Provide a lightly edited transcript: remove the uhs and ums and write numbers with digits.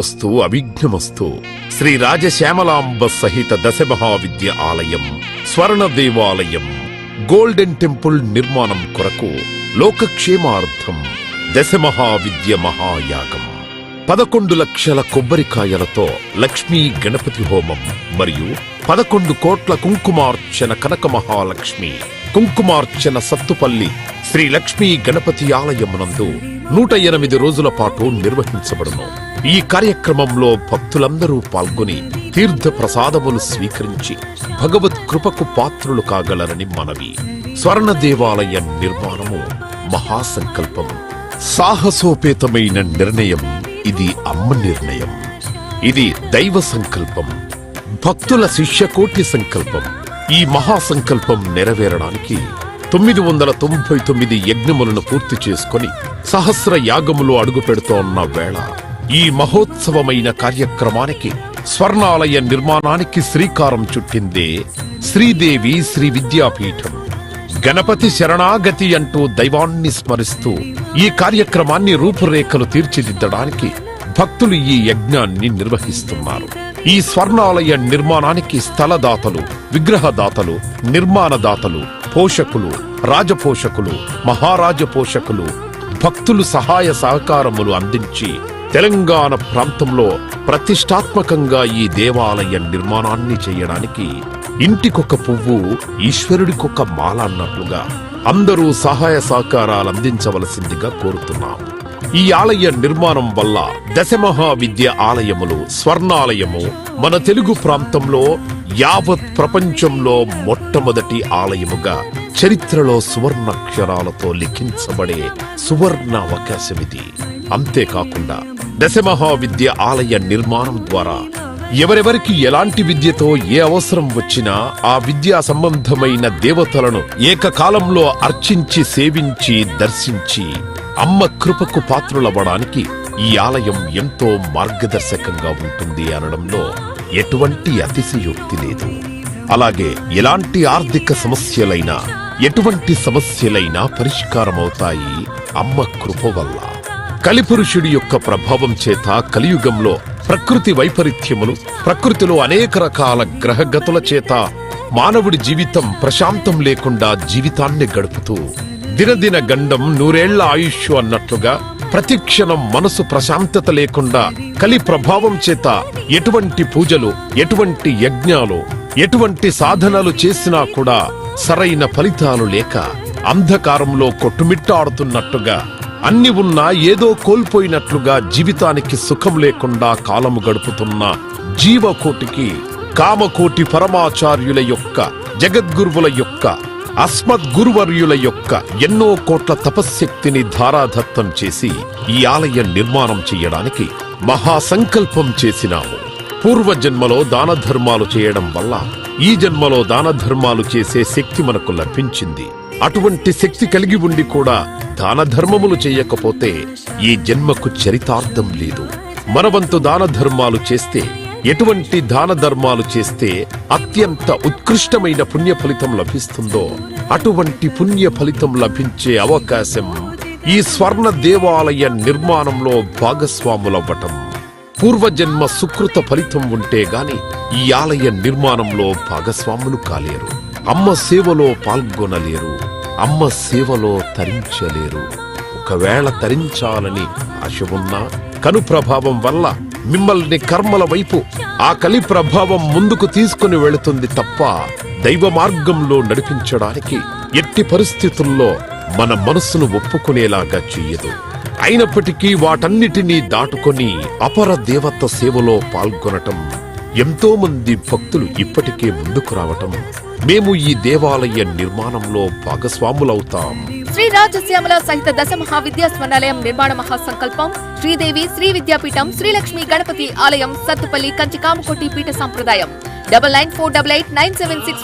అస్తు అవిఘ్నమస్తు. శ్రీ రాజశ్యామలాంబ సహిత దశ మహావిద్య ఆలయం, స్వర్ణ దేవాలయం, గోల్డెన్ టెంపుల్ నిర్మాణం కొరకు లోకక్షేమార్థం దశ మహావిద్య మహాయాగం. 11 లక్షల కొబ్బరికాయలతో లక్ష్మీ గణపతి హోమం మరియు 11 కోట్ల కుంకుమార్చన కనక మహాలక్ష్మి కుంకుమార్చన సత్తుపల్లి శ్రీ లక్ష్మీ గణపతి ఆలయమునందు 108 రోజుల పాటు నిర్వహించబడును. ఈ కార్యక్రమంలో భక్తులందరూ పాల్గొని తీర్థ ప్రసాదములు స్వీకరించి భగవత్ కృపకు పాత్రులు కాగలరని మనవి. స్వర్ణ దేవాలయ నిర్మాణము మహాసంకల్పం, సాహసోపేతమైన నిర్ణయం. ఇది అమ్మ నిర్ణయం, ఇది దైవ సంకల్పం, భక్తుల శిష్యకోటి సంకల్పం. ఈ మహాసంకల్పం నెరవేరడానికి 999 యజ్ఞములను పూర్తి చేసుకుని సహస్ర యాగములు అడుగు పెడుతోన్న వేళ ఈ మహోత్సవమైన కార్యక్రమానికి స్వర్ణాలయ నిర్మాణానికి శ్రీకారం చుట్టిందే శ్రీదేవి శ్రీ విద్యాపీఠం. గణపతి శరణాగతి అంటూ దైవాన్ని స్మరిస్తూ ఈ కార్యక్రమాన్ని రూపురేఖలు తీర్చిదిద్దడానికి భక్తులు ఈ యజ్ఞాన్ని నిర్వహిస్తున్నారు. ఈ స్వర్ణాలయ నిర్మాణానికి స్థలదాతలు, విగ్రహదాతలు, నిర్మాణదాతలు, పోషకులు, రాజపోషకులు, మహారాజ పోషకులు, భక్తులు సహాయ సహకారములు అందించి తెలంగాణ ప్రాంతంలో ప్రతిష్టాత్మకంగా ఈ దేవాలయ నిర్మాణాన్ని చేయడానికి ఇంటికొక పువ్వు ఈశ్వరుడికొక మాల అన్నట్లుగా అందరూ సహాయ సహకారాలు అందించవలసిందిగా కోరుతున్నాం. ఈ ఆలయ నిర్మాణం వల్ల దశమహావిద్య ఆలయములు, స్వర్ణాలయము మన తెలుగు ప్రాంతంలో యావత్ ప్రపంచంలో మొట్టమొదటి ఆలయముగా చరిత్రలో సువర్ణాక్షరాలతో లిఖించబడే సువర్ణ అవకాశమిది. అంతేకాకుండా దశమహావిద్య ఆలయ నిర్మాణం ద్వారా ఎవరెవరికి ఎలాంటి విద్యతో ఏ అవసరం వచ్చినా ఆ విద్యా సంబంధమైన దేవతలను ఏకకాలంలో అర్చించి, సేవించి, దర్శించి అమ్మ కృపకు పాత్రులవ్వడానికి ఈ ఆలయం ఎంతో మార్గదర్శకంగా ఉంటుంది అనడంలో ఎటువంటి అతిశయోక్తి లేదు. అలాగే ఎలాంటి ఆర్థిక సమస్యలైనా, ఎటువంటి సమస్యలైనా పరిష్కారమవుతాయి అమ్మ కృప వల్ల. కలిపురుషుడి యొక్క ప్రభావం చేత కలియుగంలో ప్రకృతి వైపరీత్యములు, ప్రకృతిలో అనేక రకాల గ్రహగతుల చేత మానవుడి జీవితం ప్రశాంతం లేకుండా జీవితాన్ని గడుపుతూ దినదిన గండం 100 ఆయుష్ అన్నట్లుగా ప్రతిక్షణం మనసు ప్రశాంతత లేకుండా కలి ప్రభావం చేత ఎటువంటి పూజలు, ఎటువంటి యజ్ఞాలు, ఎటువంటి సాధనలు చేసినా కూడా సరైన ఫలితాలు లేక అంధకారంలో కొట్టుమిట్టాడుతున్నట్టుగా, అన్ని ఉన్నా ఏదో కోల్పోయినట్లుగా జీవితానికి సుఖం లేకుండా కాలము గడుపుతున్న జీవకోటికి కామకోటి పరమాచార్యుల యొక్క, జగద్గురువుల యొక్క, అస్మద్గురువర్యుల యొక్క ఎన్నో కోట్ల తపశ్శక్తిని ధారాధత్తం చేసి ఈ ఆలయ నిర్మాణం చెయ్యడానికి మహాసంకల్పం చేసినాము. పూర్వజన్మలో దాన ధర్మాలు చేయడం వల్ల ఈ జన్మలో దాన ధర్మాలు చేసే శక్తి మనకు లభించింది. అటువంటి శక్తి కలిగి ఉండి కూడా దాన ధర్మములు చేయకపోతే ఈ జన్మకు చరితార్థం లేదు. మనవంతు దాన ధర్మాలు చేస్తే, ఎటువంటి దాన ధర్మాలు చేస్తే అత్యంత ఉత్కృష్టమైన పుణ్య ఫలితం లభిస్తుందో అటువంటి పుణ్య ఫలితం లభించే అవకాశం ఈ స్వర్ణ దేవాలయ నిర్మాణంలో భాగస్వాములవ్వటం. పూర్వజన్మ సుకృత ఫలితం ఉంటే గాని ఈ ఆలయ నిర్మాణంలో భాగస్వాములు కాలేరు. అమ్మ సేవలో పాల్గొనలేరు, అమ్మ సేవలో తరించలేరు. ఒకవేళ తరించాలని ఆశ ఉన్నా కను ప్రభావం వల్ల మిమ్మల్ని కర్మల వైపు ఆ కలి ప్రభావం ముందుకు తీసుకుని వెళుతుంది తప్ప దైవ మార్గంలో నడిపించడానికి ఎట్టి పరిస్థితుల్లో మన మనస్సును ఒప్పుకునేలాగా చెయ్యదు. అయినప్పటికీ వాటన్నిటినీ దాటుకొని అపర దేవత సేవలో పాల్గొనటం, ఎంతో మంది భక్తులు ఇప్పటికే ముందుకు రావటం, మేము ఈ దేవాలయ నిర్మాణంలో భాగస్వాములవుతాం. శ్రీ రాజశ్యామల సహిత దశ మహావిద్యా స్వర్ణాలయం నిర్మాణ మహాసంకల్పం. శ్రీదేవి శ్రీ విద్యాపీఠం, శ్రీ లక్ష్మీ గణపతి ఆలయం, సత్తుపల్లి, కంచి కామకోటి పీఠ సంప్రదాయం. 99488976